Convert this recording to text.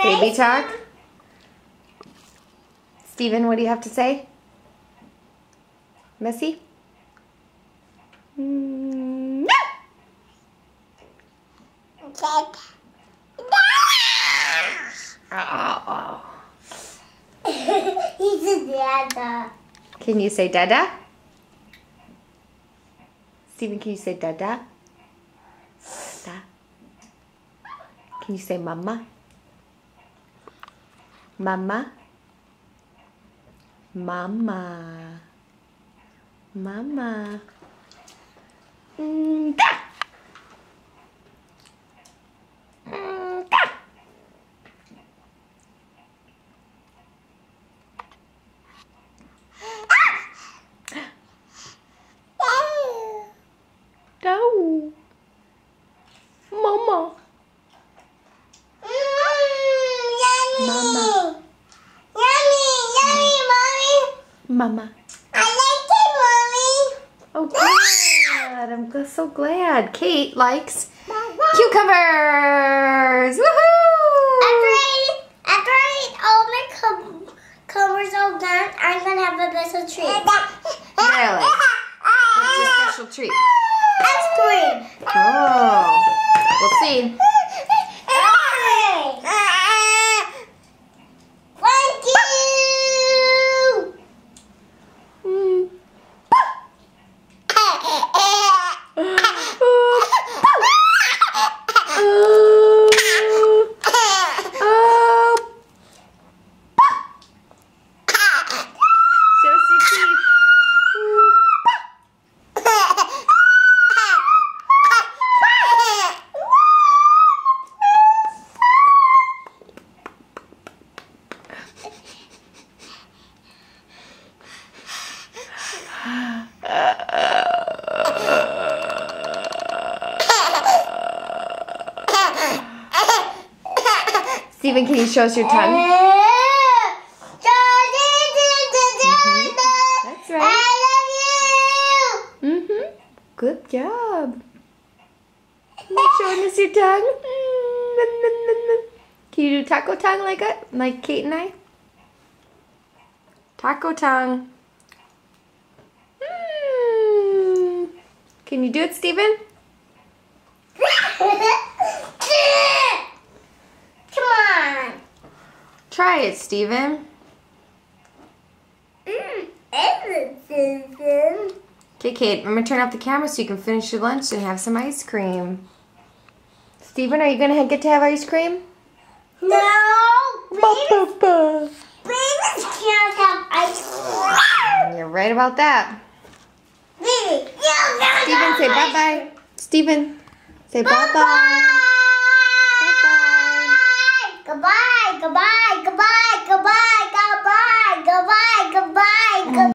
Baby talk? Steven, what do you have to say? Missy? No! Oh. He's a dada. Can you say dada? Steven, can you say dada? Dada. Can you say mama? Mama? Mama. Mama. Da! Da! No. Mama. Mama. Mama. I like it, Mommy. Oh, good. I'm so glad. Kate likes cucumbers. Woohoo! After I eat all my cucumbers all done, I'm going to have a special treat. Really? What's your special treat? Ice cream. Oh. We'll see. Thank you. Show us your teeth. Steven, can you show us your tongue? That's right. I love you. Good job. You showing us your tongue? Can you do taco tongue like Kate and I? Taco tongue. Can you do it, Steven? Come on. Try it, Steven. Okay, Kate, I'm going to turn off the camera so you can finish your lunch and have some ice cream. Steven, are you going to get to have ice cream? No. Babies can't have ice cream. You're right about that. Steven, say bye-bye. Steven, say bye-bye. Bye-bye. Goodbye, goodbye, goodbye, goodbye, goodbye, goodbye, goodbye, goodbye, goodbye.